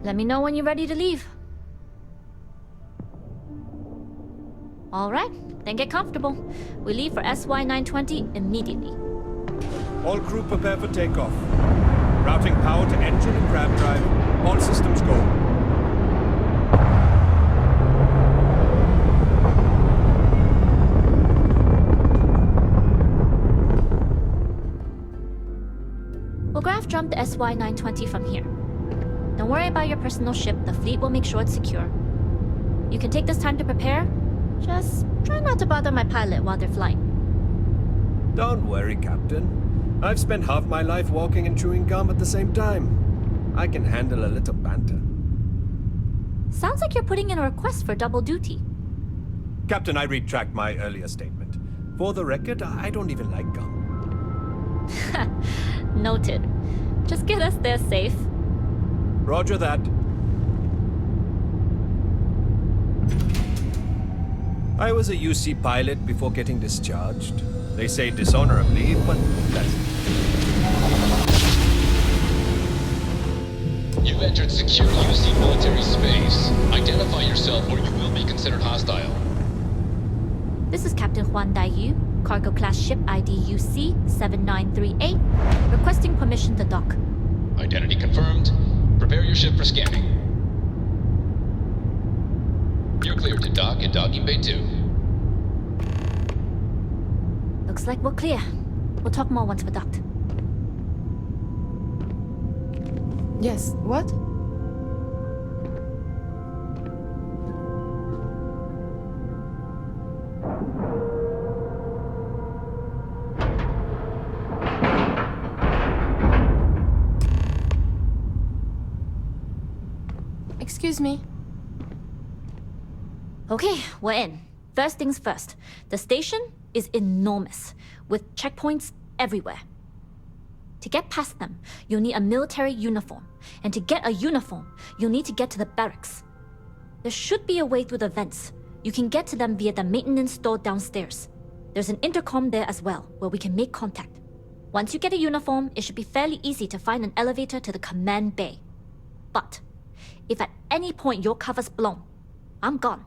Let me know when you're ready to leave. Alright, then get comfortable. We leave for SY-920 immediately. All crew prepare for takeoff. Routing power to engine and grab drive. All systems go. We'll graph jump the SY-920 from here. Don't worry about your personal ship, the fleet will make sure it's secure. You can take this time to prepare. Just try not to bother my pilot while they're flying. Don't worry, Captain. I've spent half my life walking and chewing gum at the same time. I can handle a little banter. Sounds like you're putting in a request for double duty. Captain, I retract my earlier statement. For the record, I don't even like gum. Noted. Just get us there safe. Roger that. I was a UC pilot before getting discharged. They say dishonorably, but that's it. You've entered secure UC military space. Identify yourself or you will be considered hostile. This is Captain Huan Daiyu, cargo class ship ID UC-7938, requesting permission to dock. Identity confirmed. Prepare your ship for scanning. You're cleared to dock at docking bay 2. Looks like we're clear. We'll talk more once we're docked. Yes, what? Excuse me. Okay, we're in. First things first. The station is enormous, with checkpoints everywhere. To get past them, you'll need a military uniform. And to get a uniform, you'll need to get to the barracks. There should be a way through the vents. You can get to them via the maintenance store downstairs. There's an intercom there as well, where we can make contact. Once you get a uniform, it should be fairly easy to find an elevator to the command bay. But if at any point your cover's blown, I'm gone.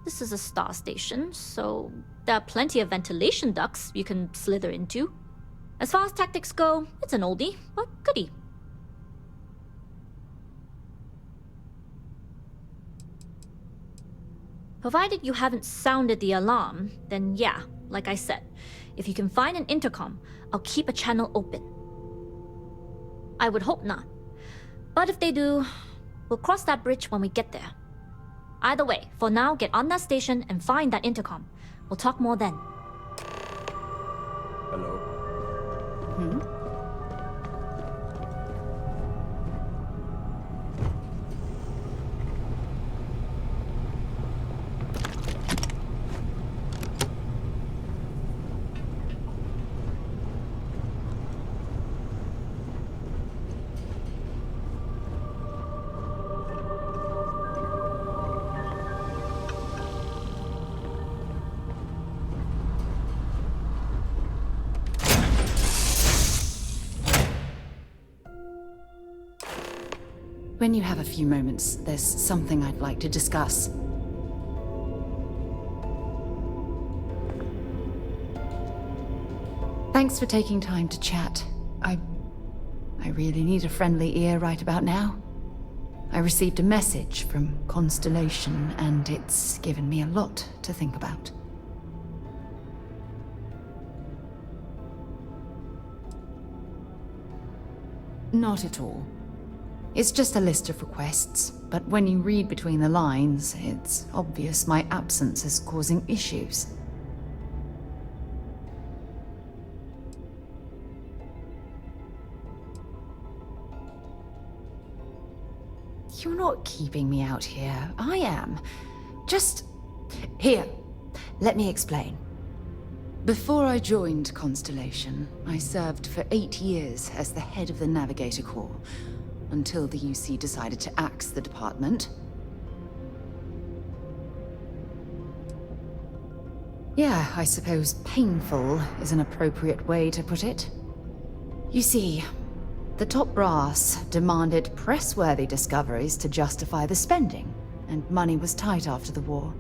This is a star station, so there are plenty of ventilation ducts you can slither into. As far as tactics go, it's an oldie, but goodie. Provided you haven't sounded the alarm, then yeah, like I said, if you can find an intercom, I'll keep a channel open. I would hope not. But if they do, we'll cross that bridge when we get there. Either way, for now, get on that station and find that intercom. We'll talk more then. Hello? When you have a few moments, there's something I'd like to discuss. Thanks for taking time to chat. I really need a friendly ear right about now. I received a message from Constellation, and it's given me a lot to think about. Not at all. It's just a list of requests, but when you read between the lines, it's obvious my absence is causing issues. You're not keeping me out here. I am. Just... Here, let me explain. Before I joined Constellation, I served for 8 years as the head of the Navigator Corps, until the UC decided to axe the department. Yeah, I suppose painful is an appropriate way to put it. You see, the top brass demanded press-worthy discoveries to justify the spending, and money was tight after the war.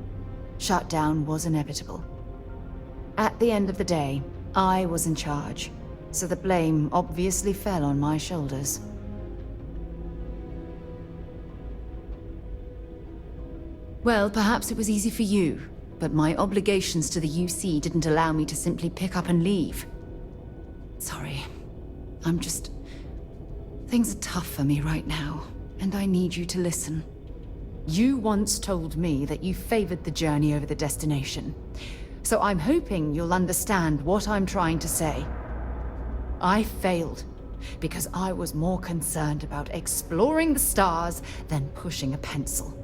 Shutdown was inevitable. At the end of the day, I was in charge, so the blame obviously fell on my shoulders. Well, perhaps it was easy for you, but my obligations to the UC didn't allow me to simply pick up and leave. Sorry. Things are tough for me right now, and I need you to listen. You once told me that you favored the journey over the destination, so I'm hoping you'll understand what I'm trying to say. I failed because I was more concerned about exploring the stars than pushing a pencil.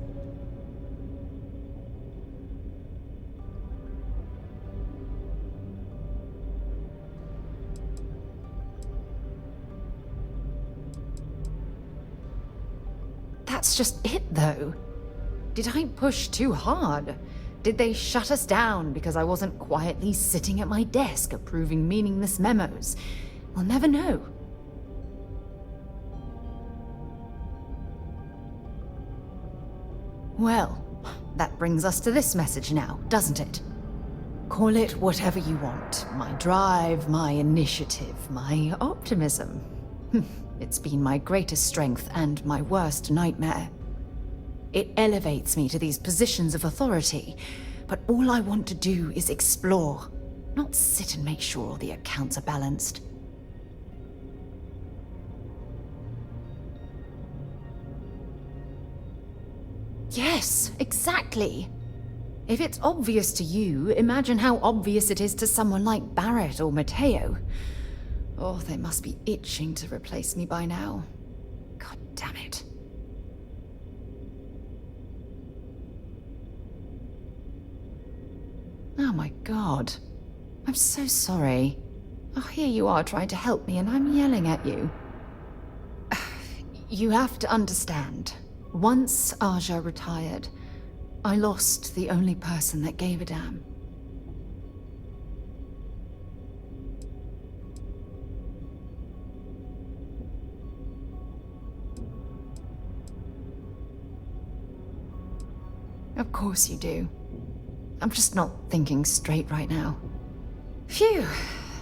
That's just it, though. Did I push too hard? Did they shut us down because I wasn't quietly sitting at my desk approving meaningless memos? We'll never know. Well, that brings us to this message now, doesn't it? Call it whatever you want. My drive, my initiative, my optimism. It's been my greatest strength and my worst nightmare. It elevates me to these positions of authority, but all I want to do is explore, not sit and make sure all the accounts are balanced. Yes, exactly. If it's obvious to you, imagine how obvious it is to someone like Barrett or Matteo. Oh, they must be itching to replace me by now. God damn it. Oh my god. I'm so sorry. Oh, here you are trying to help me and I'm yelling at you. You have to understand. Once Aja retired, I lost the only person that gave a damn. Of course you do. I'm just not thinking straight right now. Phew,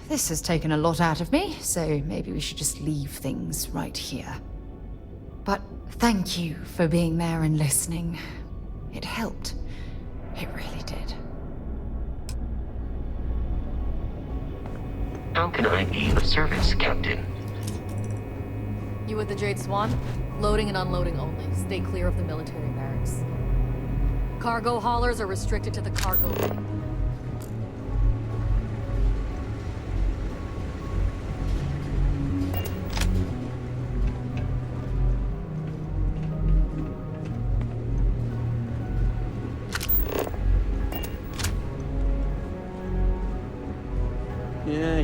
this has taken a lot out of me, so maybe we should just leave things right here. But thank you for being there and listening. It helped. It really did. How can I be of service, Captain? You with the Jade Swan? Loading and unloading only. Stay clear of the military barracks. Cargo haulers are restricted to the cargo bay. Yeah.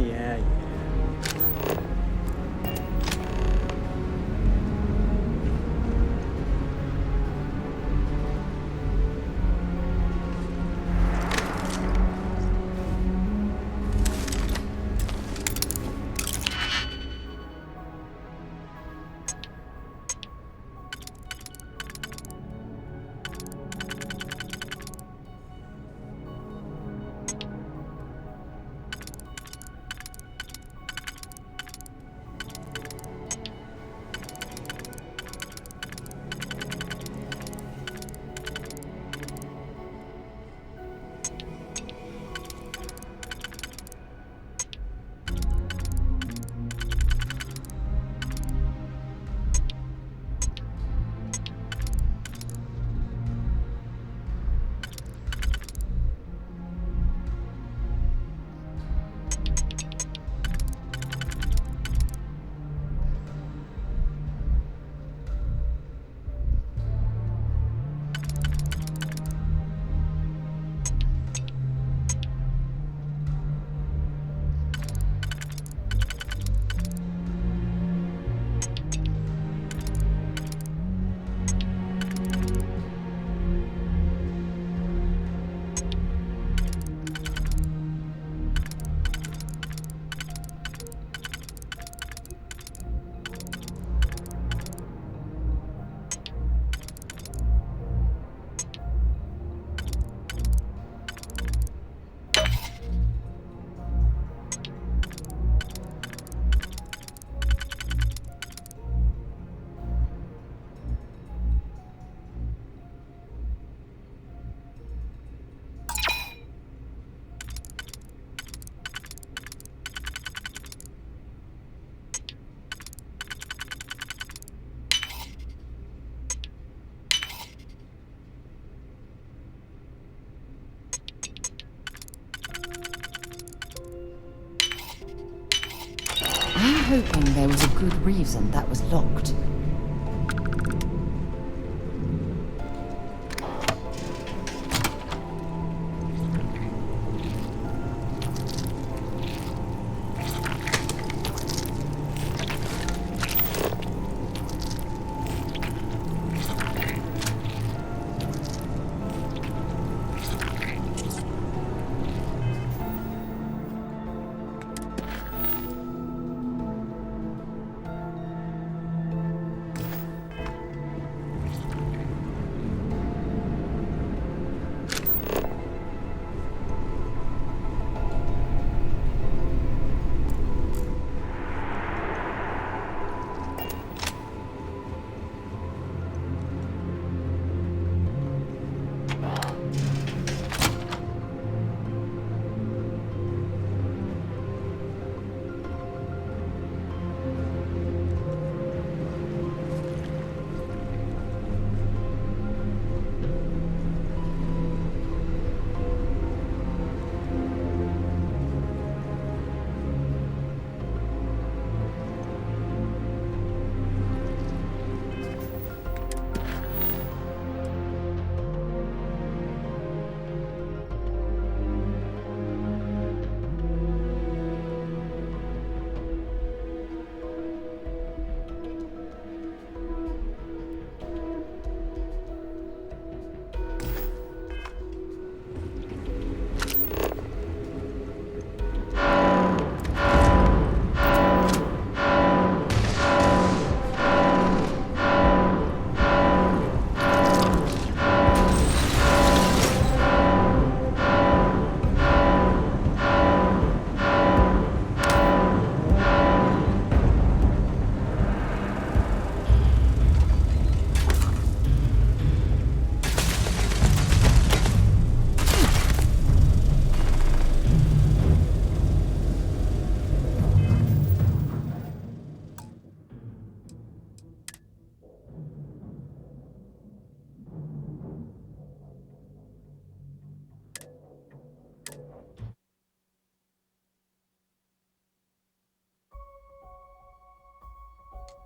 hoping there was a good reason that was locked.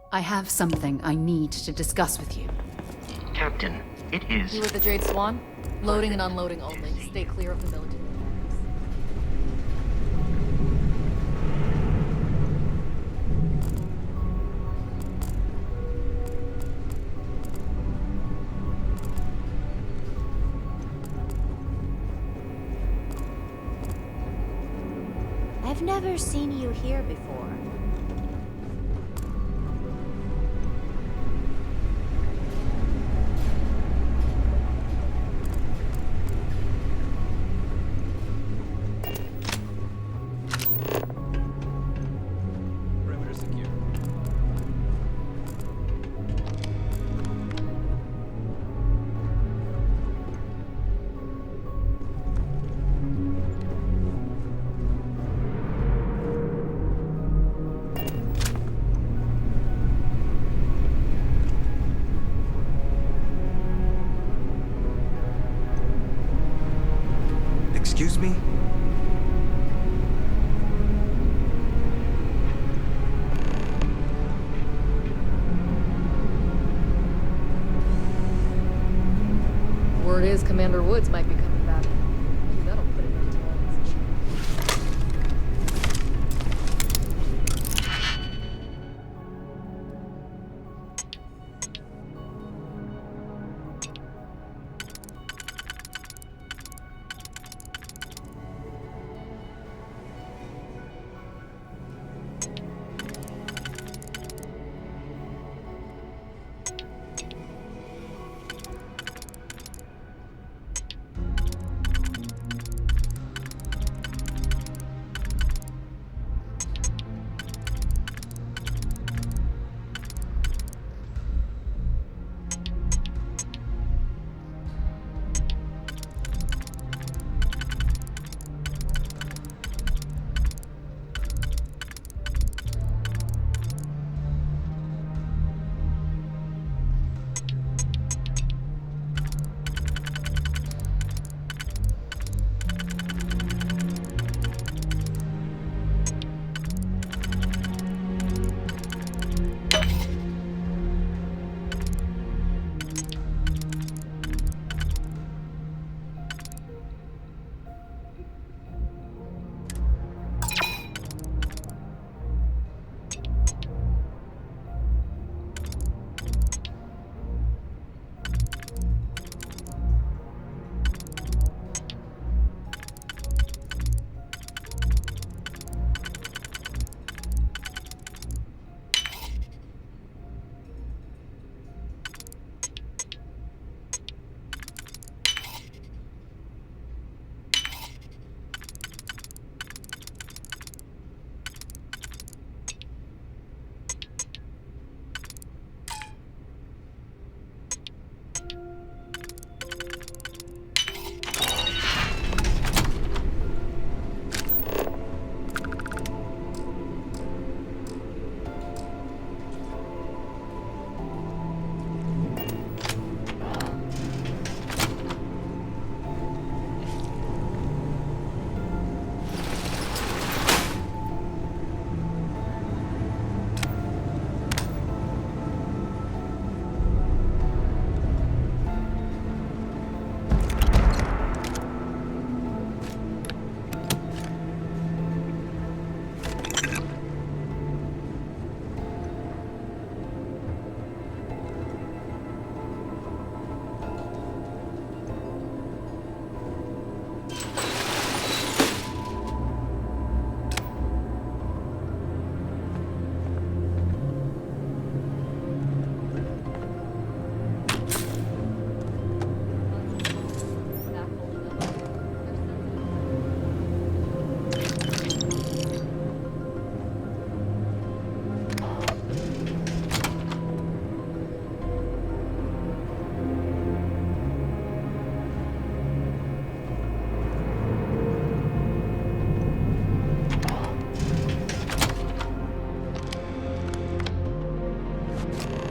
I have something I need to discuss with you. Captain, it is... You with the Jade Swan? Loading and unloading only. Stay clear of the military. I've never seen you here before. Perimeter secure. Excuse me? Word is Commander Woods might be coming back. Maybe that'll put an end to all this issue.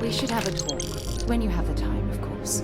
We should have a talk. When you have the time, of course.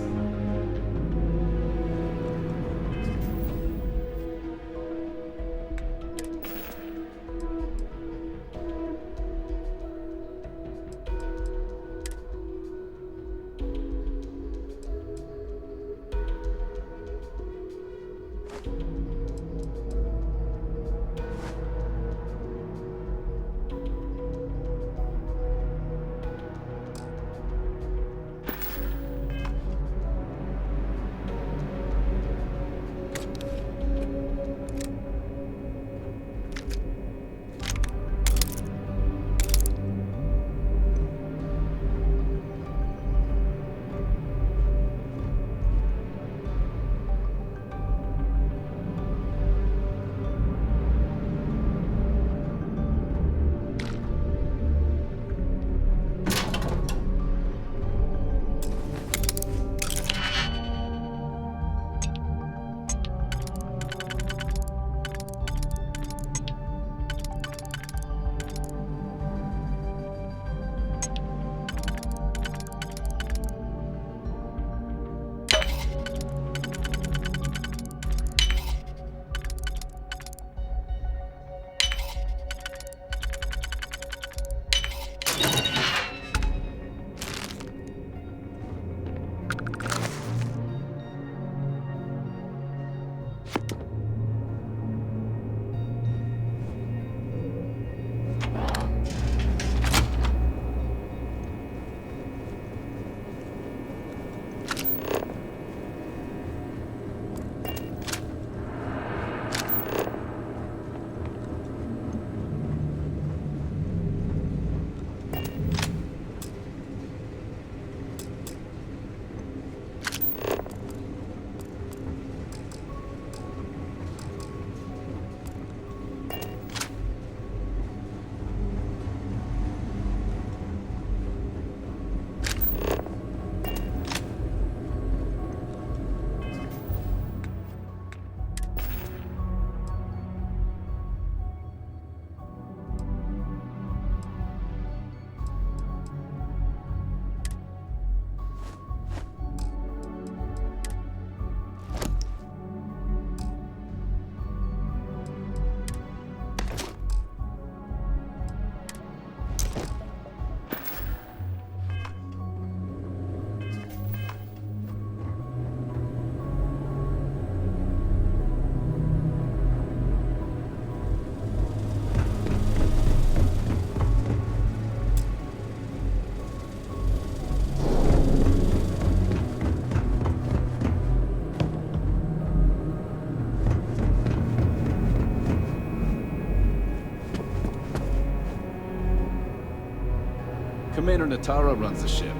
Commander Natara runs the ship,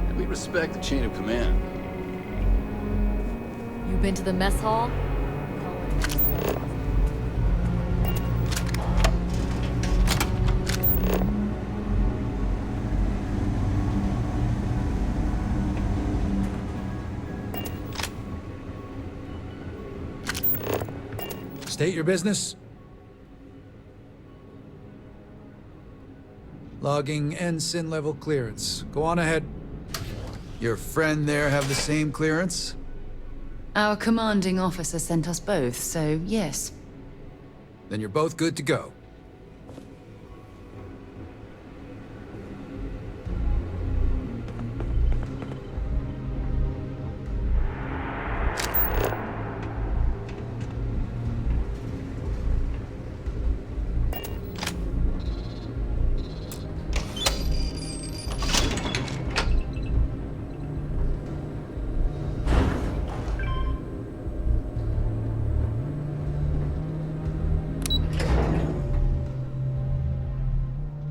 and we respect the chain of command. You been to the mess hall? State your business. Logging ensign level clearance. Go on ahead. Your friend there have the same clearance? Our commanding officer sent us both, so yes. Then you're both good to go.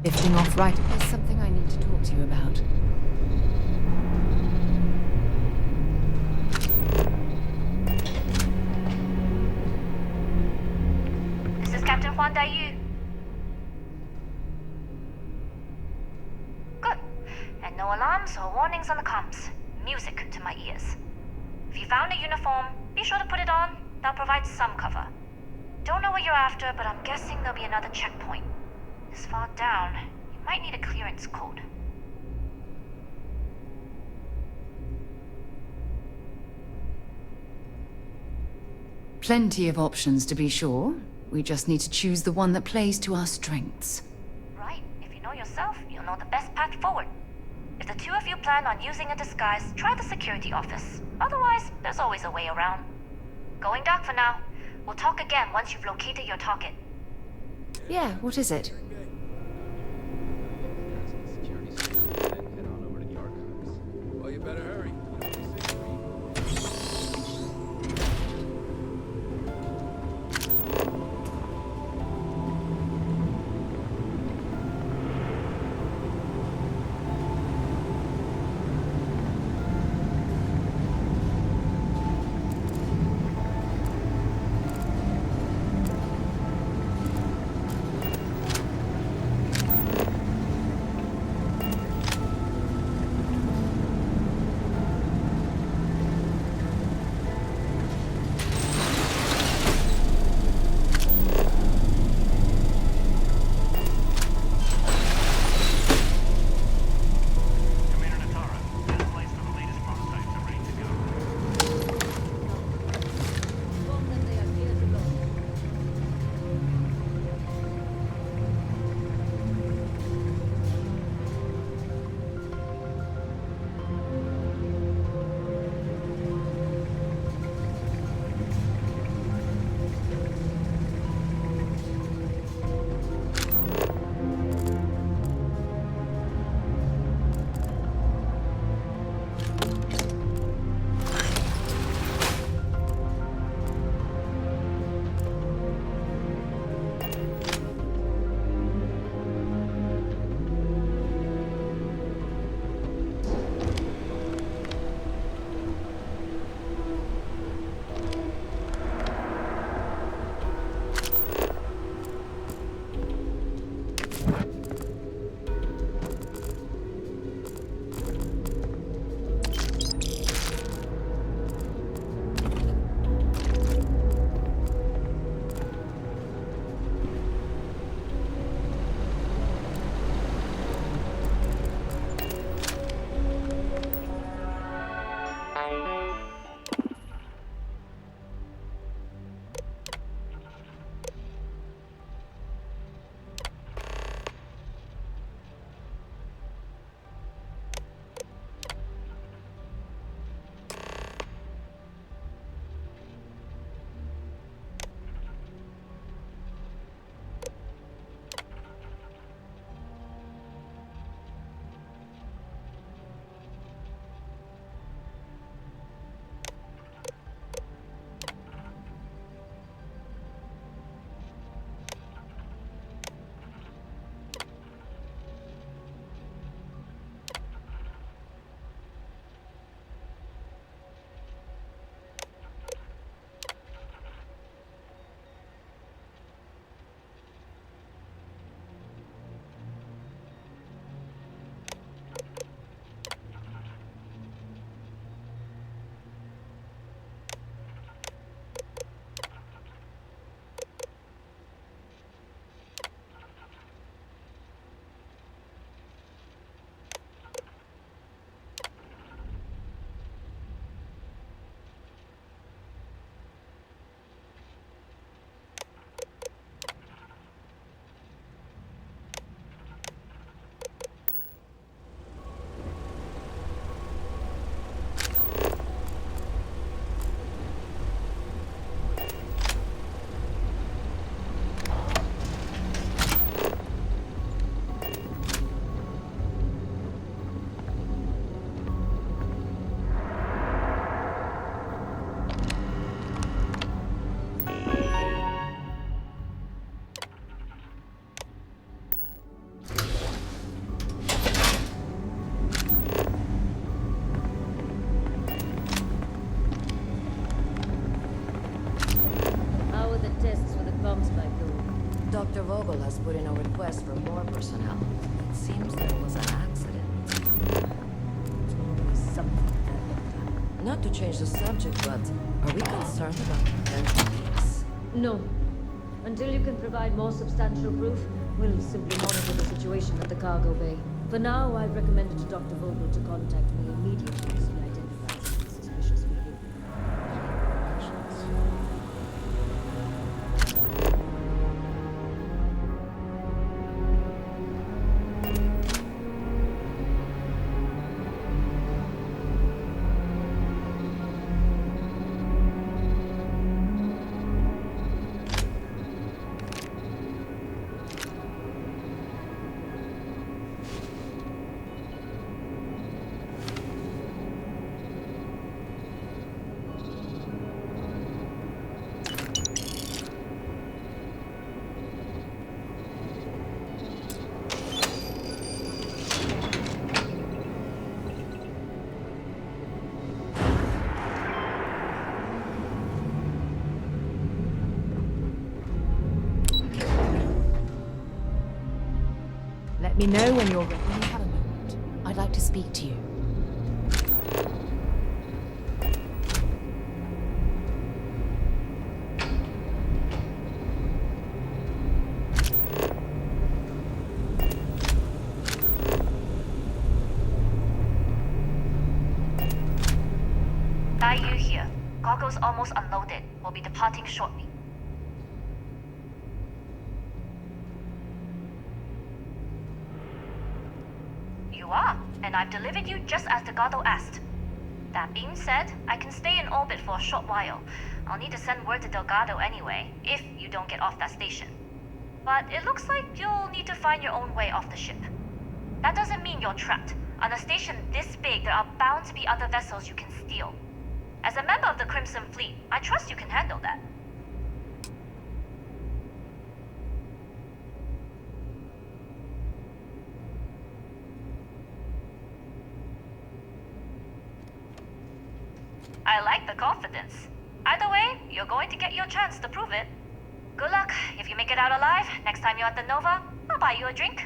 Lifting off right. There's something I need to talk to you about. This is Captain Huan Daiyu. Good. And no alarms or warnings on the comms. Music to my ears. If you found a uniform, be sure to put it on. That'll provide some cover. Don't know what you're after, but I'm guessing there'll be another checkpoint. This far down, you might need a clearance code. Plenty of options, to be sure. We just need to choose the one that plays to our strengths. Right. If you know yourself, you'll know the best path forward. If the two of you plan on using a disguise, try the security office. Otherwise, there's always a way around. Going dark for now. We'll talk again once you've located your target. Yeah, what is it? Well, you better hurry. Dr. Vogel has put in a request for more personnel. It seems there was an accident. Something. Not to change the subject, but are we concerned about potential leaks? No. Until you can provide more substantial proof, we'll simply monitor the situation at the cargo bay. For now, I've recommended to Dr. Vogel to contact me immediately as he identifies suspicious behavior. me know when you're ready. When you have a moment, I'd like to speak to you. Dayu here. Cargo's almost unloaded. We'll be departing shortly. You are, and I've delivered you just as Delgado asked. That being said, I can stay in orbit for a short while. I'll need to send word to Delgado anyway, if you don't get off that station. But it looks like you'll need to find your own way off the ship. That doesn't mean you're trapped. On a station this big, there are bound to be other vessels you can steal. As a member of the Crimson Fleet, I trust you can handle that. I like the confidence. Either way, you're going to get your chance to prove it. Good luck. If you make it out alive, next time you're at the Nova, I'll buy you a drink.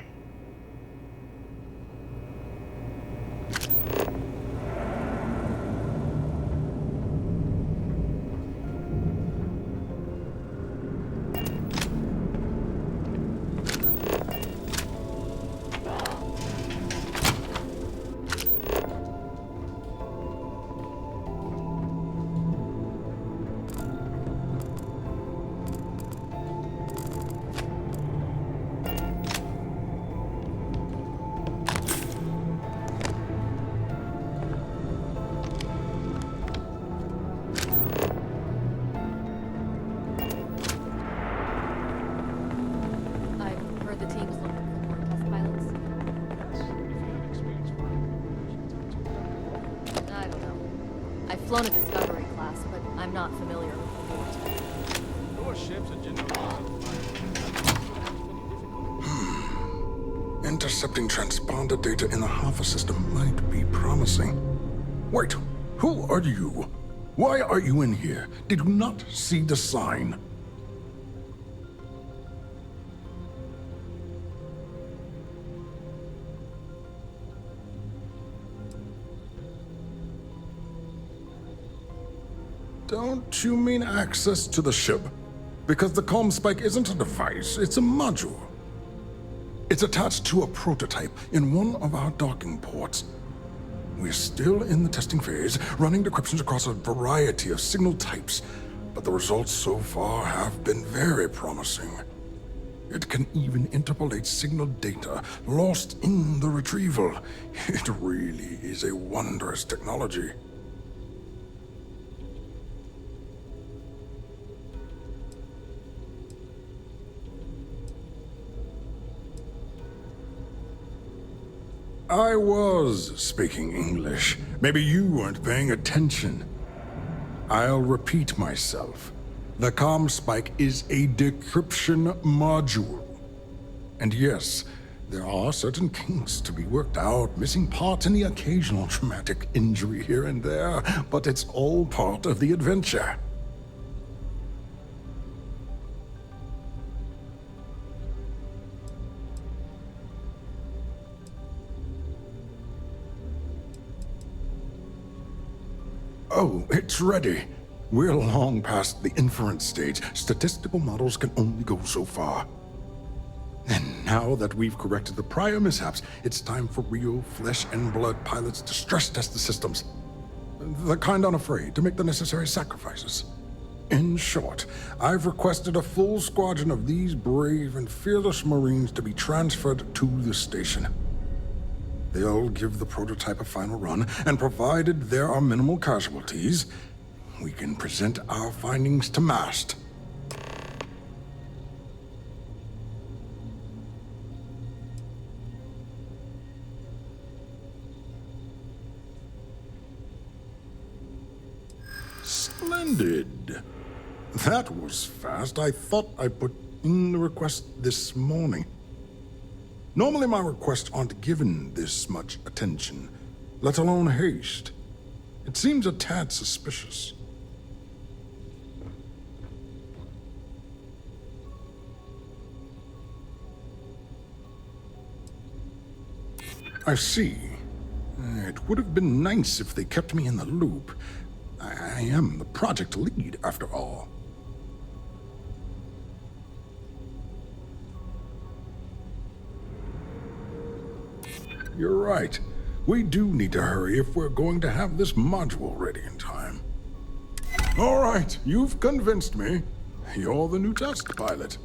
Flown a Discovery class, but I'm not familiar with the war. Intercepting transponder data in the Alpha system might be promising. Wait, who are you? Why are you in here? Did you not see the sign? Don't you mean access to the ship? Because the comm spike isn't a device, it's a module. It's attached to a prototype in one of our docking ports. We're still in the testing phase, running decryptions across a variety of signal types, but the results so far have been very promising. It can even interpolate signal data lost in the retrieval. It really is a wondrous technology. I was speaking English. Maybe you weren't paying attention. I'll repeat myself. The comm spike is a decryption module. And yes, there are certain kinks to be worked out, missing parts and the occasional traumatic injury here and there, but it's all part of the adventure. Oh, it's ready. We're long past the inference stage. Statistical models can only go so far. And now that we've corrected the prior mishaps, it's time for real flesh and blood pilots to stress test the systems. The kind unafraid to make the necessary sacrifices. In short, I've requested a full squadron of these brave and fearless Marines to be transferred to the station. They'll give the prototype a final run, and provided there are minimal casualties, we can present our findings to MAST. Splendid. That was fast. I thought I put in the request this morning. Normally my requests aren't given this much attention, let alone haste. It seems a tad suspicious. I see. It would have been nice if they kept me in the loop. I am the project lead, after all. You're right. We do need to hurry if we're going to have this module ready in time. All right, you've convinced me. You're the new test pilot.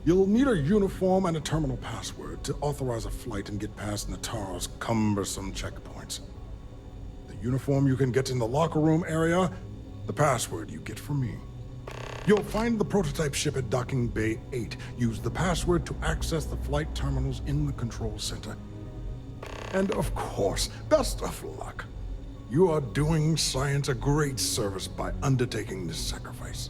You'll need a uniform and a terminal password to authorize a flight and get past Nataro's cumbersome checkpoints. The uniform you can get in the locker room area, the password you get from me. You'll find the prototype ship at Docking Bay 8. Use the password to access the flight terminals in the control center. And of course, best of luck. You are doing science a great service by undertaking this sacrifice.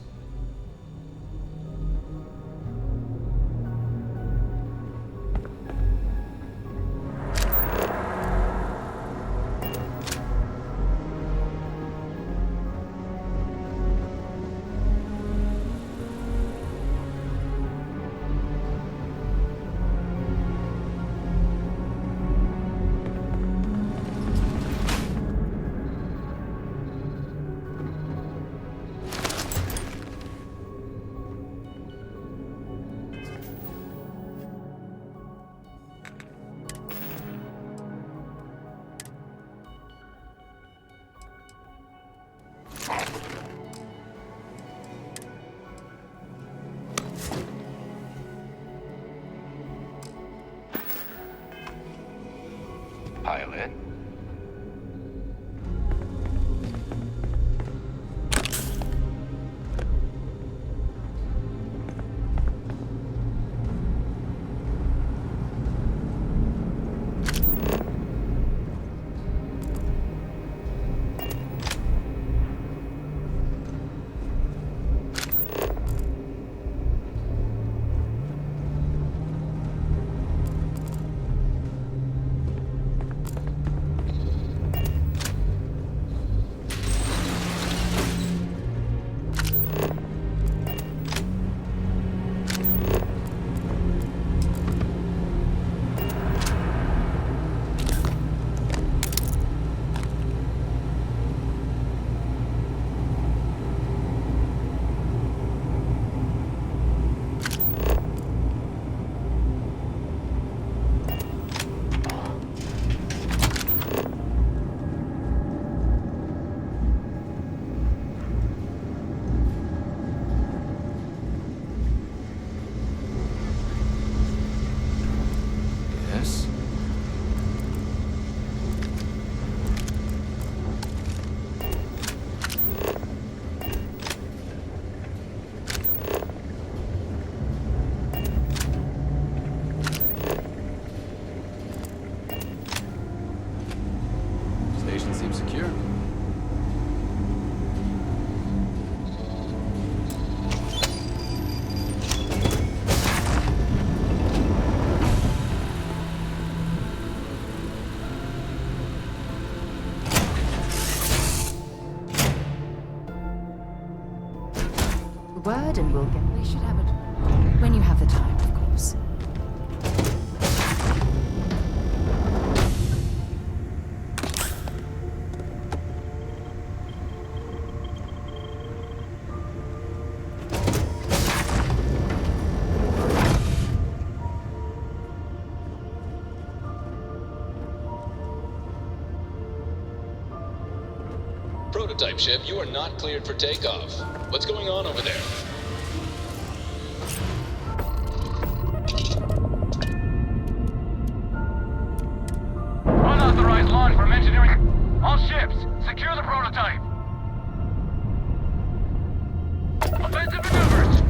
Pilot. Word and we'll get... We should have it when you have the time, of course. Prototype ship, you are not cleared for takeoff. What's going on over there? Unauthorized launch from engineering. All ships, secure the prototype. Offensive maneuvers.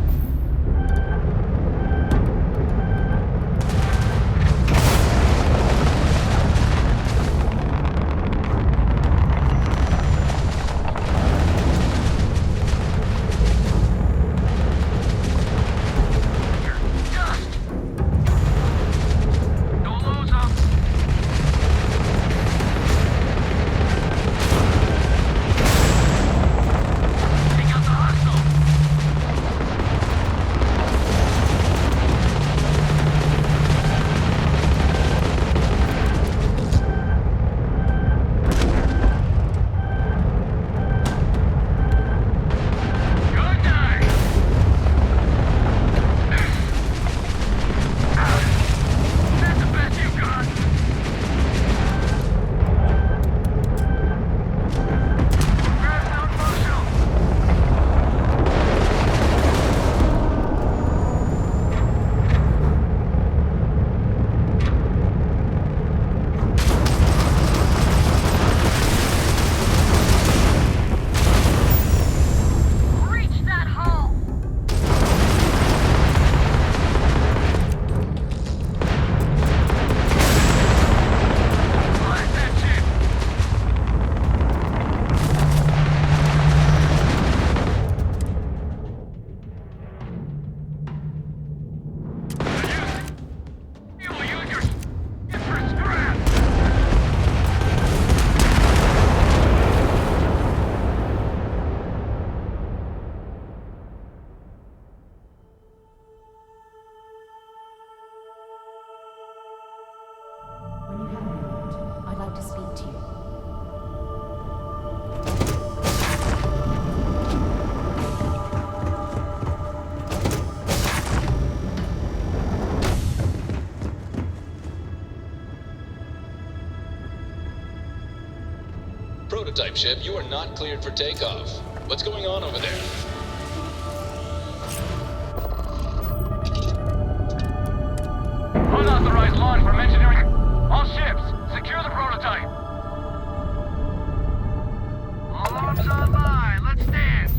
prototype ship, you are not cleared for takeoff. What's going on over there? Unauthorized launch from engineering. All ships, secure the prototype. Alarms online. Let's dance.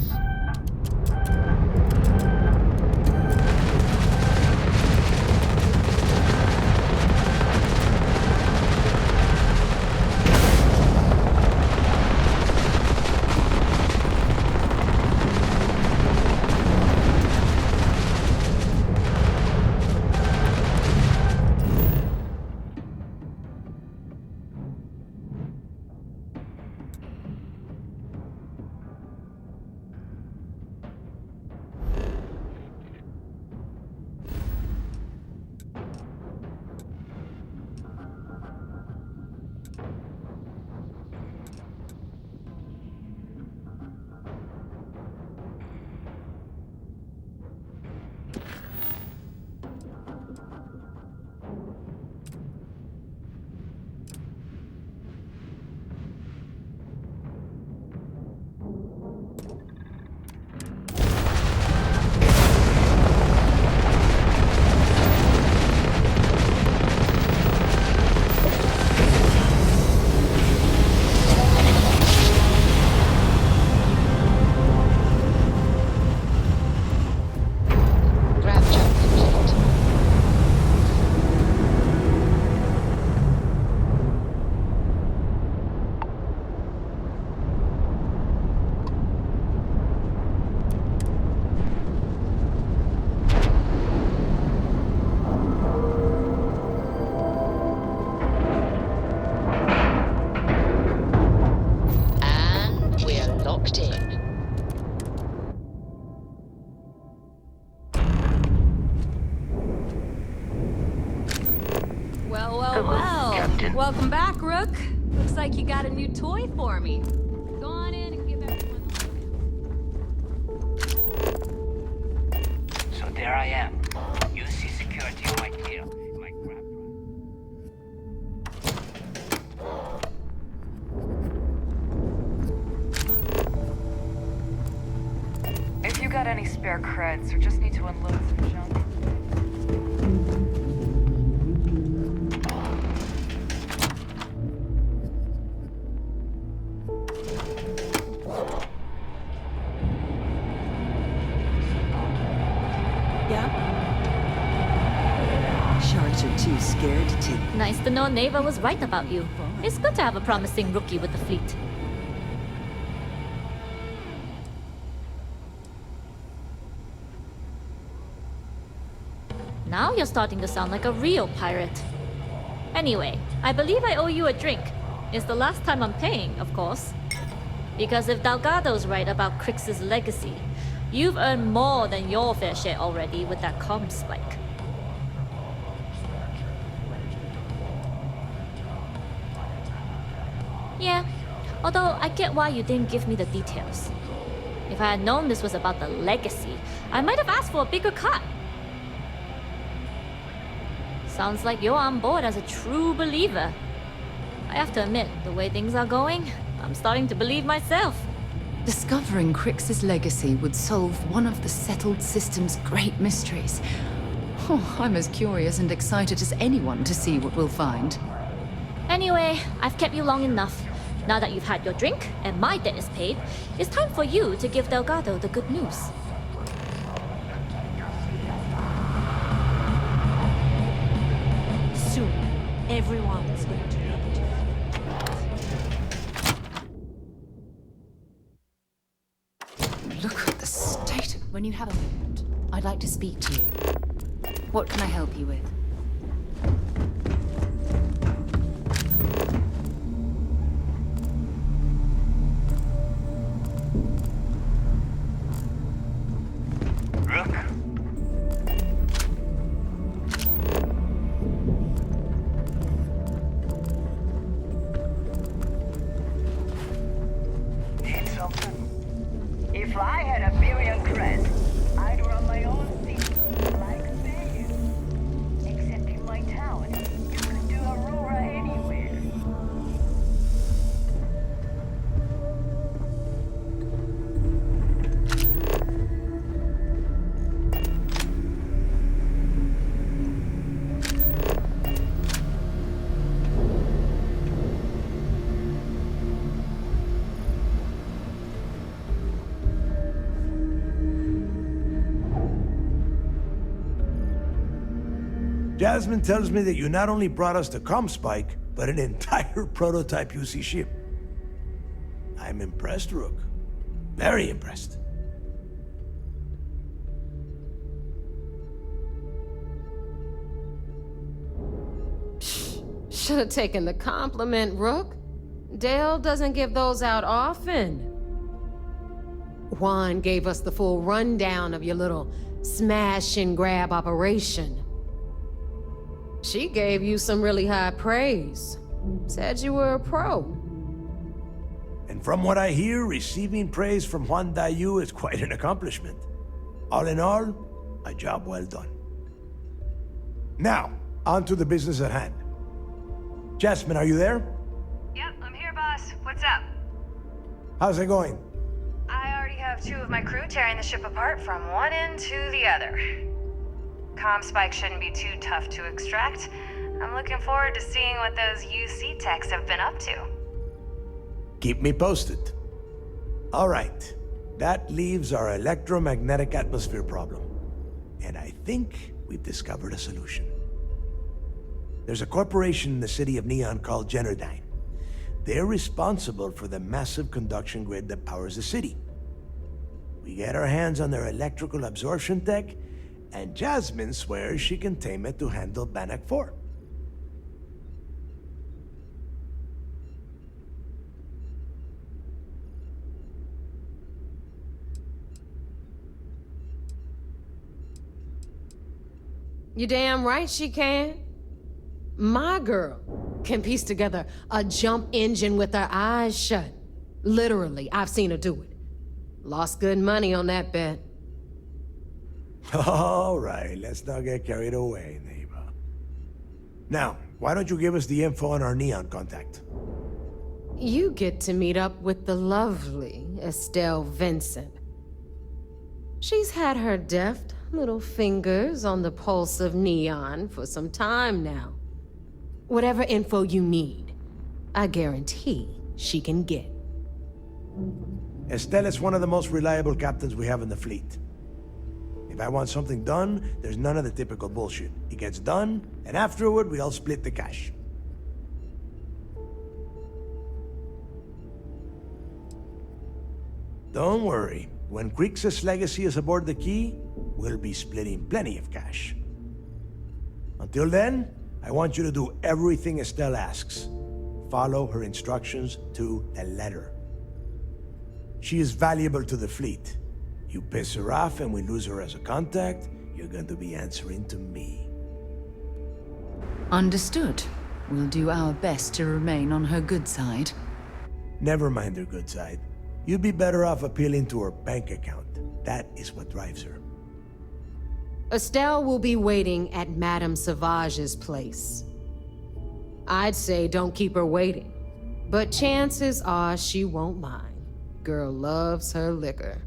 Welcome back, Rook. Looks like you got a new toy for me. Go on in and give everyone a look. So there I am. You see security on my tail. My grab run. If you got any spare creds or just need to unload some junk. Too scared to take. Nice to know Neva was right about you. It's good to have a promising rookie with the fleet. Now you're starting to sound like a real pirate. Anyway, I believe I owe you a drink. It's the last time I'm paying, of course. Because if Delgado's right about Crix's legacy, you've earned more than your fair share already with that comm spike. Yeah, although I get why you didn't give me the details. If I had known this was about the legacy, I might have asked for a bigger cut. Sounds like you're on board as a true believer. I have to admit, the way things are going, I'm starting to believe myself. Discovering Crix's legacy would solve one of the settled system's great mysteries. Oh, I'm as curious and excited as anyone to see what we'll find. Anyway, I've kept you long enough. Now that you've had your drink and my debt is paid, it's time for you to give Delgado the good news. Soon, everyone is going to know the truth. Look at the state. When you have a moment, I'd like to speak to you. What can I help you with? Jasmine tells me that you not only brought us the ComSpike, but an entire prototype UC ship. I'm impressed, Rook. Very impressed. Should have taken the compliment, Rook. Dale doesn't give those out often. Juan gave us the full rundown of your little smash and grab operation. She gave you some really high praise. Said you were a pro. And from what I hear, receiving praise from Juan Dayu is quite an accomplishment. All in all, a job well done. Now, on to the business at hand. Jasmine, are you there? Yep, I'm here, boss. What's up? How's it going? I already have 2 of my crew tearing the ship apart from one end to the other. ComSpike shouldn't be too tough to extract. I'm looking forward to seeing what those UC techs have been up to. Keep me posted. All right. That leaves our electromagnetic atmosphere problem. And I think we've discovered a solution. There's a corporation in the city of Neon called Generdyne. They're responsible for the massive conduction grid that powers the city. We get our hands on their electrical absorption tech, and Jasmine swears she can tame it to handle Bannock 4. You damn right she can. My girl can piece together a jump engine with her eyes shut. Literally, I've seen her do it. Lost good money on that bet. All right, let's not get carried away, neighbor. Now, why don't you give us the info on our Neon contact? You get to meet up with the lovely Estelle Vincent. She's had her deft little fingers on the pulse of Neon for some time now. Whatever info you need, I guarantee she can get. Estelle is one of the most reliable captains we have in the fleet. If I want something done, there's none of the typical bullshit. It gets done, and afterward, we all split the cash. Don't worry. When Crixus' legacy is aboard the Key, we'll be splitting plenty of cash. Until then, I want you to do everything Estelle asks. Follow her instructions to the letter. She is valuable to the fleet. You piss her off and we lose her as a contact, you're going to be answering to me. Understood. We'll do our best to remain on her good side. Never mind her good side. You'd be better off appealing to her bank account. That is what drives her. Estelle will be waiting at Madame Sauvage's place. I'd say don't keep her waiting, but chances are she won't mind. Girl loves her liquor.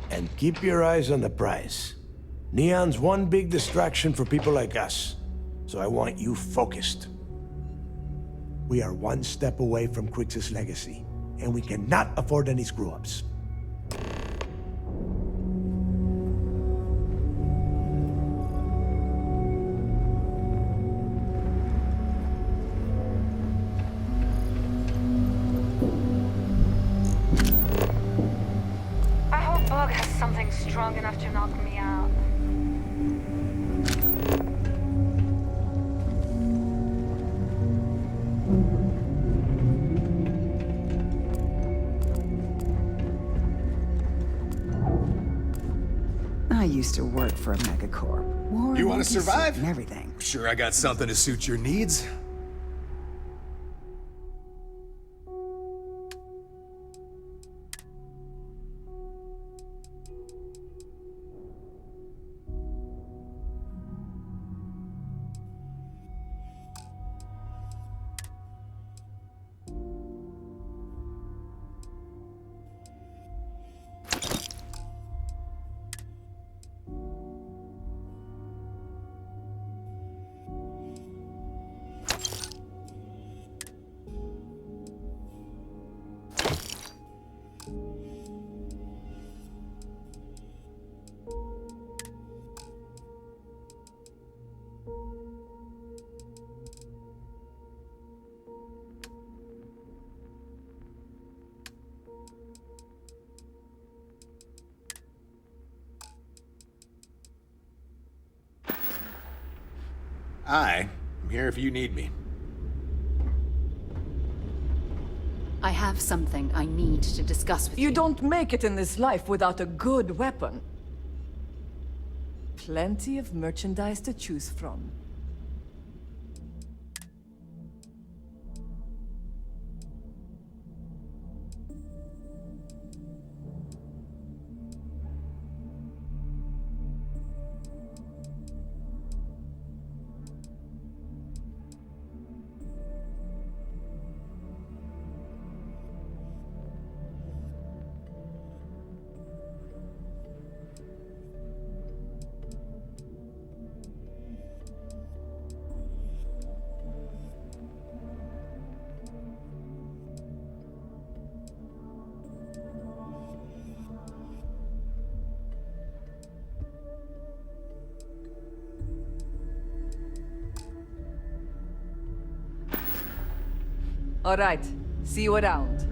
And keep your eyes on the prize. Neon's one big distraction for people like us, so I want you focused. We are one step away from Crixus' legacy, and we cannot afford any screw-ups. I hope Bug has something strong enough to knock me out. I used to work for a megacorp. War, You want to survive? and everything. Sure, I got something to suit your needs. I'm here if you need me. I have something I need to discuss with you. You don't make it in this life without a good weapon. Plenty of merchandise to choose from. All right, see you around.